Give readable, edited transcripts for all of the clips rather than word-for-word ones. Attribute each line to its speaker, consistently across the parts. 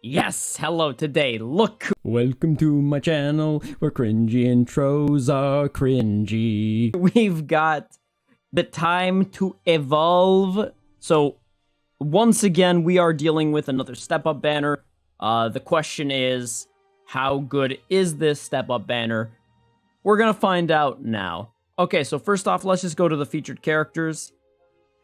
Speaker 1: Yes, hello today, look!
Speaker 2: Welcome to my channel, where cringy intros are cringy.
Speaker 1: We've got the time to evolve. So, once again, we are dealing with another step-up banner. The question is, how good is this step-up banner? We're gonna find out now. Okay, so first off, let's just go to the featured characters,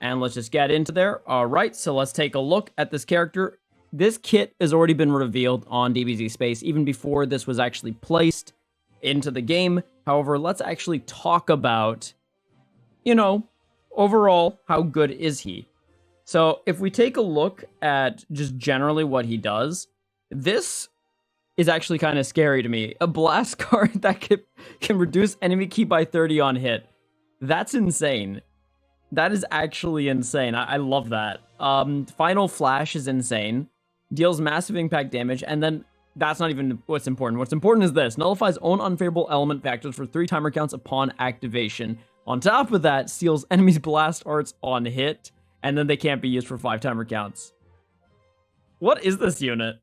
Speaker 1: and let's just get into there. Alright, so let's take a look at this character. This kit has already been revealed on DBZ Space, even before this was actually placed into the game. However, let's actually talk about, overall, how good is he? So, if we take a look at just generally what he does, this is actually kind of scary to me. A blast card that can reduce enemy ki by 30 on hit. That's insane. That is actually insane. I love that. Final Flash is insane. Deals massive impact damage, and then that's not even what's important. What's important is this. Nullifies own unfavorable element factors for 3 timer counts upon activation. On top of that, steals enemies' blast arts on hit, and then they can't be used for 5 timer counts. What is this unit?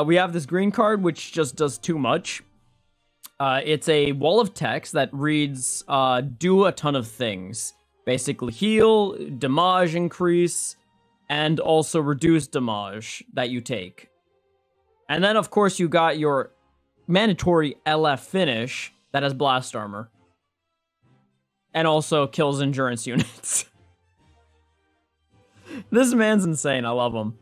Speaker 1: We have this green card, which just does too much. It's a wall of text that reads, do a ton of things. Basically heal, damage increase, and also reduce damage that you take. And then, of course, you got your mandatory LF finish that has blast armor. And also kills endurance units. This man's insane. I love him.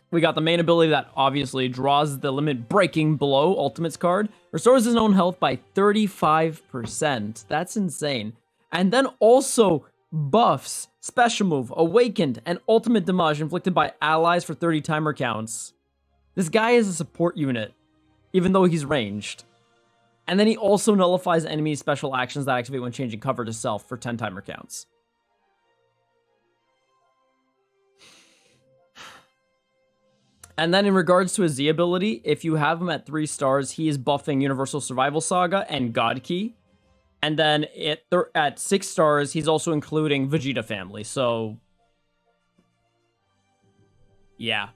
Speaker 1: We got the main ability that obviously draws the limit breaking blow ultimates card. Restores his own health by 35%. That's insane. And then also buffs, special move, awakened, and ultimate damage inflicted by allies for 30 timer counts. This guy is a support unit, even though he's ranged. And then he also nullifies enemy special actions that activate when changing cover to self for 10 timer counts. And then in regards to his Z ability, if you have him at 3 stars, he is buffing Universal Survival Saga and God Key. And then at 6 stars, he's also including Vegeta family. So, yeah.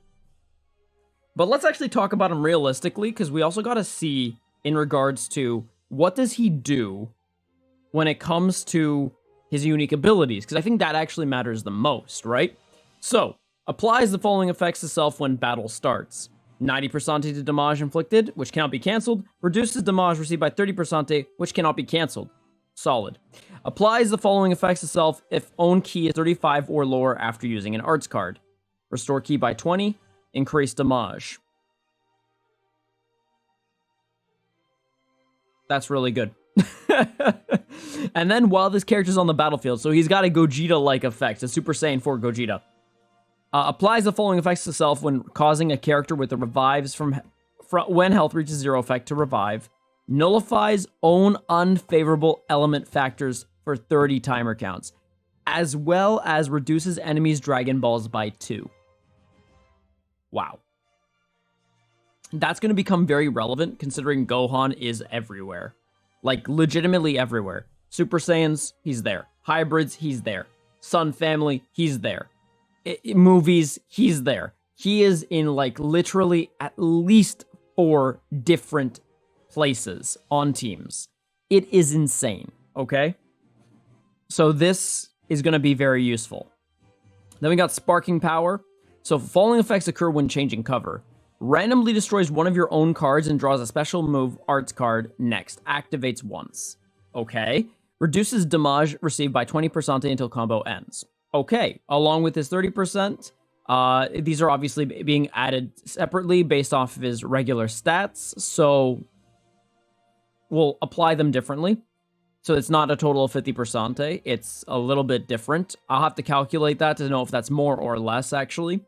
Speaker 1: But let's actually talk about him realistically, because we also got to see in regards to what does he do when it comes to his unique abilities, because I think that actually matters the most, right? So, applies the following effects to self when battle starts. 90% to damage inflicted, which cannot be cancelled. Reduces damage received by 30%, which cannot be cancelled. Solid. Applies the following effects to self if own ki is 35 or lower after using an arts card. Restore ki by 20. Increase damage. That's really good. And then while this character's on the battlefield, so he's got a Gogeta-like effect, a Super Saiyan 4 Gogeta. Applies the following effects to self when causing a character with the revives from when health reaches 0 effect to revive. Nullifies own unfavorable element factors for 30 timer counts, as well as reduces enemies' Dragon Balls by 2. Wow. That's going to become very relevant considering Gohan is everywhere. Like, legitimately everywhere. Super Saiyans, he's there. Hybrids, he's there. Sun Family, he's there. Movies, he's there. He is in, like, literally at least 4 different places on teams. It is insane, okay? So this is going to be very useful. Then we got Sparking Power. So following effects occur when changing cover. Randomly destroys one of your own cards and draws a special move arts card next. Activates once. Okay. Reduces damage received by 20% until combo ends. Okay, along with his 30%, these are obviously being added separately based off of his regular stats, so we'll apply them differently. So it's not a total of 50%, it's a little bit different. I'll have to calculate that to know if that's more or less, actually.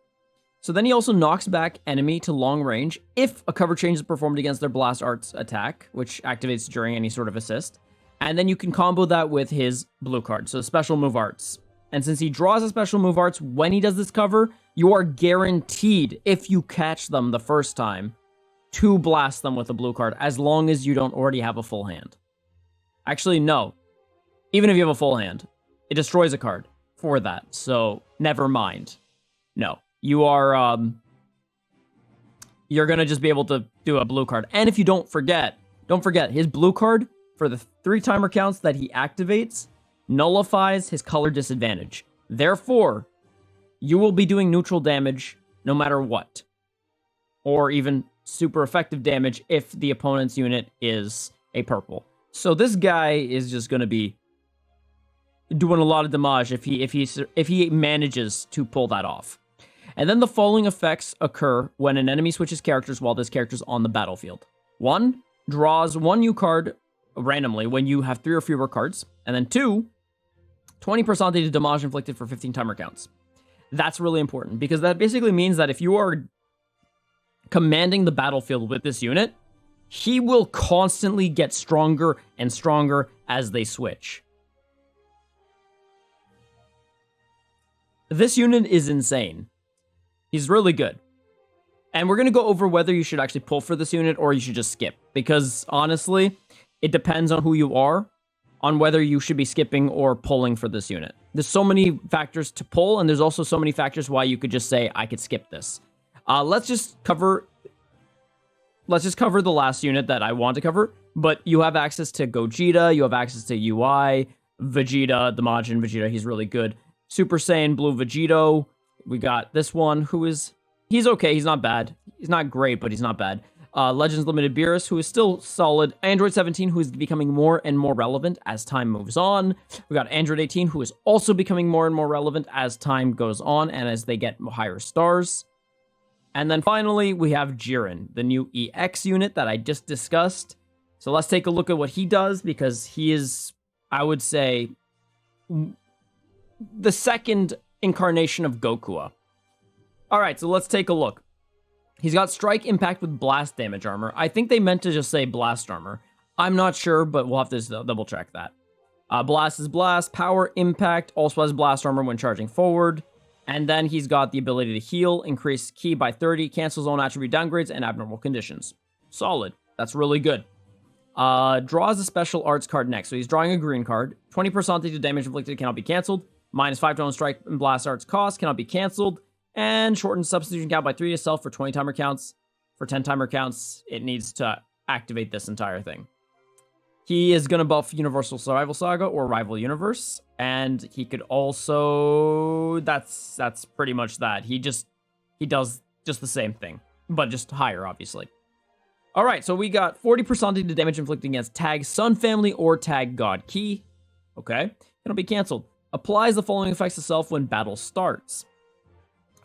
Speaker 1: So then he also knocks back enemy to long range if a cover change is performed against their blast arts attack, which activates during any sort of assist. And then you can combo that with his blue card, so special move arts. And since he draws a special move arts when he does this cover, you are guaranteed, if you catch them the first time, to blast them with a blue card, as long as you don't already have a full hand. Actually, no. Even if you have a full hand, it destroys a card for that, so never mind. No. You are you're going to just be able to do a blue card. And if you don't forget, his blue card for the 3 timer counts that he activates nullifies his color disadvantage. Therefore, you will be doing neutral damage no matter what. Or even super effective damage if the opponent's unit is a purple. So this guy is just going to be doing a lot of damage if he manages to pull that off. And then the following effects occur when an enemy switches characters while this character's on the battlefield. 1, draws 1 new card randomly when you have 3 or fewer cards. And then 2, 20% of damage inflicted for 15 timer counts. That's really important because that basically means that if you are commanding the battlefield with this unit, he will constantly get stronger and stronger as they switch. This unit is insane. He's really good. And we're going to go over whether you should actually pull for this unit or you should just skip. Because honestly, it depends on who you are, on whether you should be skipping or pulling for this unit. There's so many factors to pull, and there's also so many factors why you could just say, I could skip this. Let's just cover the last unit that I want to cover. But you have access to Gogeta, you have access to UI, Vegeta, the Majin Vegeta, he's really good. Super Saiyan Blue Vegito. We got this one who is... He's okay, he's not bad. He's not great, but he's not bad. Legends Limited Beerus, who is still solid. Android 17, who is becoming more and more relevant as time moves on. We got Android 18, who is also becoming more and more relevant as time goes on and as they get higher stars. And then finally, we have Jiren, the new EX unit that I just discussed. So let's take a look at what he does, because he is, I would say, the second incarnation of Goku. Alright, so let's take a look. He's got Strike Impact with Blast Damage Armor. I think they meant to just say Blast Armor. I'm not sure, but we'll have to double check that. Blast is Blast. Power Impact also has Blast Armor when charging forward. And then he's got the ability to heal, increase ki by 30, cancels all attribute downgrades, and abnormal conditions. Solid. That's really good. Draws a special arts card next. So he's drawing a green card. 20% to damage inflicted cannot be canceled. -5 to own strike and blast arts cost cannot be canceled. And shortens substitution count by 3 to self for 20 timer counts. For 10 timer counts, it needs to activate this entire thing. He is going to buff Universal Survival Saga or Rival Universe. And he could also... That's pretty much that. He does just the same thing. But just higher, obviously. Alright, so we got 40% to damage inflicted against Tag Sun Family or Tag God Ki. Okay. Cannot be cancelled. Applies the following effects to self when battle starts.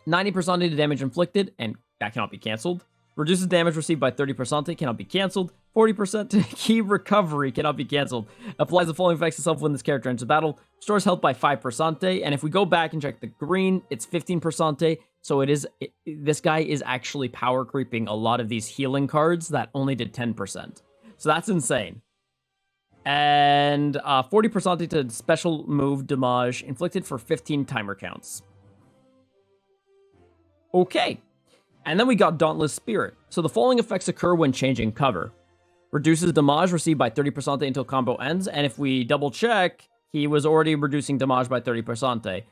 Speaker 1: 90% to damage inflicted, and that cannot be cancelled. Reduces damage received by 30%, cannot be cancelled. 40% to ki recovery, cannot be cancelled. Applies the following effects to self when this character enters battle. Restores health by 5%, and if we go back and check the green, it's 15%. So this guy is actually power creeping a lot of these healing cards that only did 10%. So that's insane. And 40% to special move damage inflicted for 15 timer counts. Okay. And then we got Dauntless Spirit. So the following effects occur when changing cover. Reduces damage received by 30% until combo ends. And if we double check, he was already reducing damage by 30%.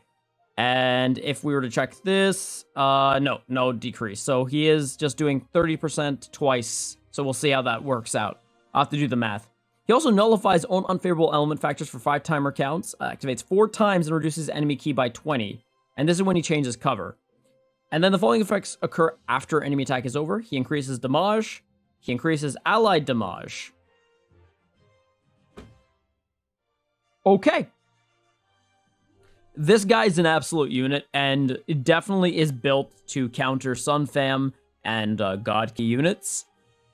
Speaker 1: And if we were to check this, no decrease. So he is just doing 30% twice. So we'll see how that works out. I'll have to do the math. He also nullifies own unfavorable element factors for 5 timer counts, activates 4 times, and reduces enemy ki by 20. And this is when he changes cover. And then the following effects occur after enemy attack is over. He increases damage. He increases allied damage. Okay. This guy's an absolute unit, and it definitely is built to counter Sun Fam and God Ki units.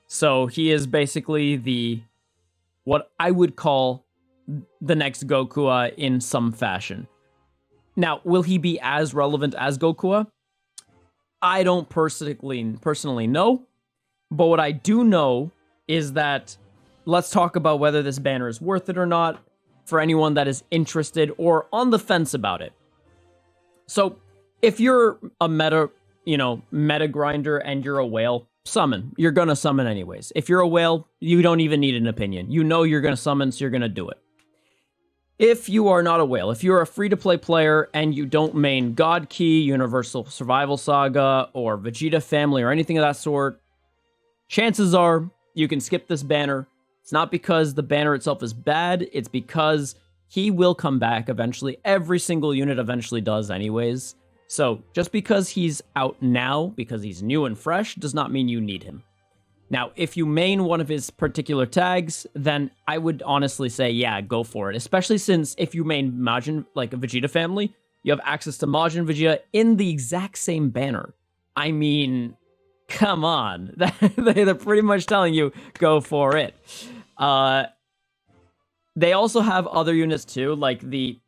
Speaker 1: So he is basically what I would call the next Goku in some fashion. Now, will he be as relevant as Goku? I don't personally know, but what I do know is that let's talk about whether this banner is worth it or not for anyone that is interested or on the fence about it. So, if you're a meta grinder and you're a whale, summon. You're gonna summon anyways. If you're a whale, you don't even need an opinion. You know you're gonna summon, so you're gonna do it. If you are not a whale, if you're a free-to-play player and you don't main God Ki, Universal Survival Saga, or Vegeta Family, or anything of that sort, chances are you can skip this banner. It's not because the banner itself is bad, it's because he will come back eventually. Every single unit eventually does anyways. So just because he's out now, because he's new and fresh, does not mean you need him. Now, if you main one of his particular tags, then I would honestly say, yeah, go for it. Especially since if you main Majin, like a Vegeta family, you have access to Majin Vegeta in the exact same banner. I mean, come on. They're pretty much telling you, go for it. They also have other units too, like the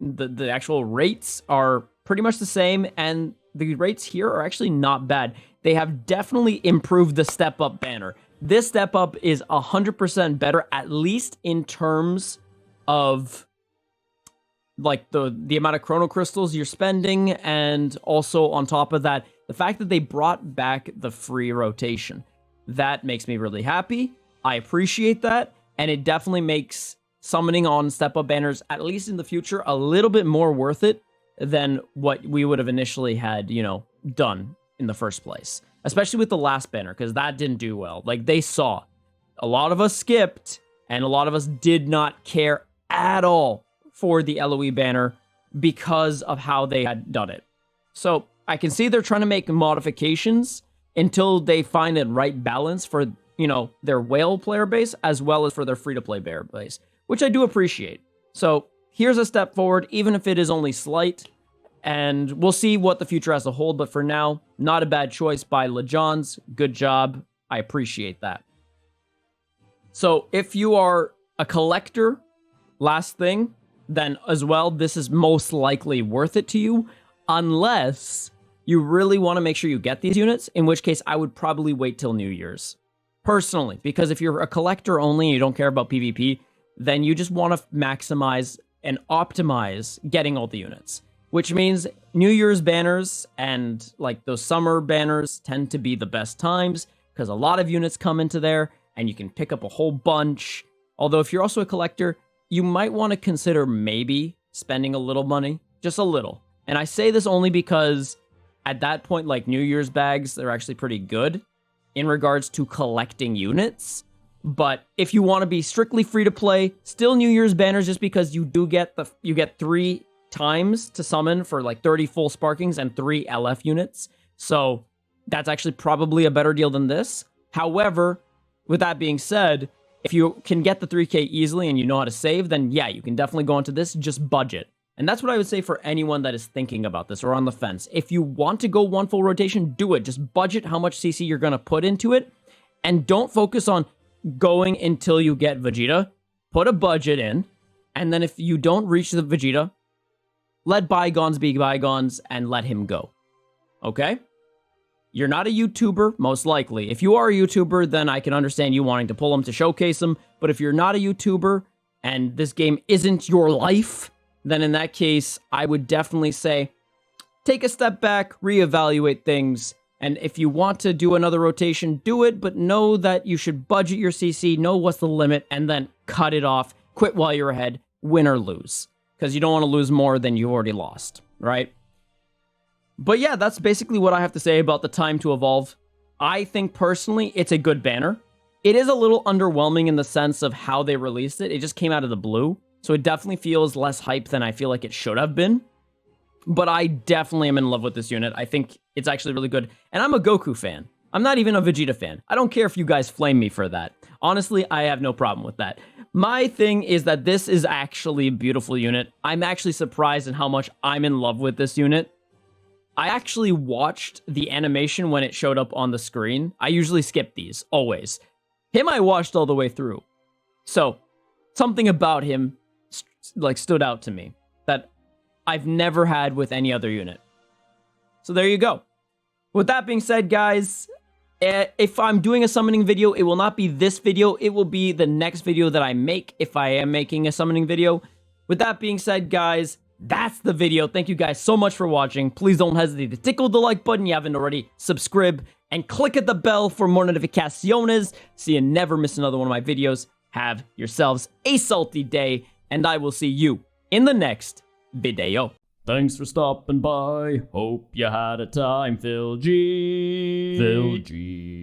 Speaker 1: actual rates are pretty much the same, and the rates here are actually not bad. They have definitely improved the step up banner. This step up is 100% better, at least in terms of like the amount of chrono crystals you're spending, and also on top of that, the fact that they brought back the free rotation. That makes me really happy. I appreciate that, and it definitely makes summoning on step up banners, at least in the future, a little bit more worth it than what we would have initially had, you know, done in the first place. Especially with the last banner, because that didn't do well. Like, they saw. A lot of us skipped, and a lot of us did not care at all for the LOE banner because of how they had done it. So, I can see they're trying to make modifications until they find a right balance for, you know, their whale player base, as well as for their free-to-play player base, which I do appreciate. So, here's a step forward, even if it is only slight. And we'll see what the future has to hold, but for now, not a bad choice by LeJons. Good job. I appreciate that. So if you are a collector, last thing, then as well, this is most likely worth it to you, unless you really want to make sure you get these units, in which case I would probably wait till New Year's. Personally, because if you're a collector only and you don't care about PvP, then you just want to maximize and optimize getting all the units. Which means New Year's banners and like those summer banners tend to be the best times because a lot of units come into there and you can pick up a whole bunch. Although if you're also a collector, you might want to consider maybe spending a little money, just a little. And I say this only because at that point, like New Year's bags, they're actually pretty good in regards to collecting units. But if you want to be strictly free to play, still New Year's banners, just because you do get you get 3 times to summon for like 30 full sparkings and 3 LF units. So that's actually probably a better deal than this. However, with that being said, if you can get the 3K easily and you know how to save, then yeah, you can definitely go into this, just budget. And that's what I would say for anyone that is thinking about this or on the fence. If you want to go 1 full rotation, do it. Just budget how much CC you're going to put into it. And don't focus on going until you get Vegeta. Put a budget in. And then if you don't reach the Vegeta, let bygones be bygones and let him go. Okay? You're not a YouTuber, most likely. If you are a YouTuber, then I can understand you wanting to pull him to showcase him. But if you're not a YouTuber and this game isn't your life, then in that case, I would definitely say, take a step back, reevaluate things, and if you want to do another rotation, do it, but know that you should budget your CC, know what's the limit, and then cut it off, quit while you're ahead, win or lose. Because you don't want to lose more than you already lost, right? But yeah, that's basically what I have to say about the time to evolve. I think personally, it's a good banner. It is a little underwhelming in the sense of how they released it. It just came out of the blue. So it definitely feels less hype than I feel like it should have been. But I definitely am in love with this unit. I think it's actually really good. And I'm a Goku fan. I'm not even a Vegeta fan. I don't care if you guys flame me for that. Honestly, I have no problem with that. My thing is that this is actually a beautiful unit. I'm actually surprised at how much I'm in love with this unit. I actually watched the animation when it showed up on the screen. I usually skip these, always. Him I watched all the way through. So, something about him like stood out to me that I've never had with any other unit. So there you go. With that being said, guys, if I'm doing a summoning video, it will not be this video. It will be the next video that I make if I am making a summoning video. With that being said, guys, that's the video. Thank you guys so much for watching. Please don't hesitate to tickle the like button if you haven't already, subscribe, and click at the bell for more notificaciones so you never miss another one of my videos. Have yourselves a salty day, and I will see you in the next video.
Speaker 2: Thanks for stopping by. Hope you had a time, Phil G. Phil G.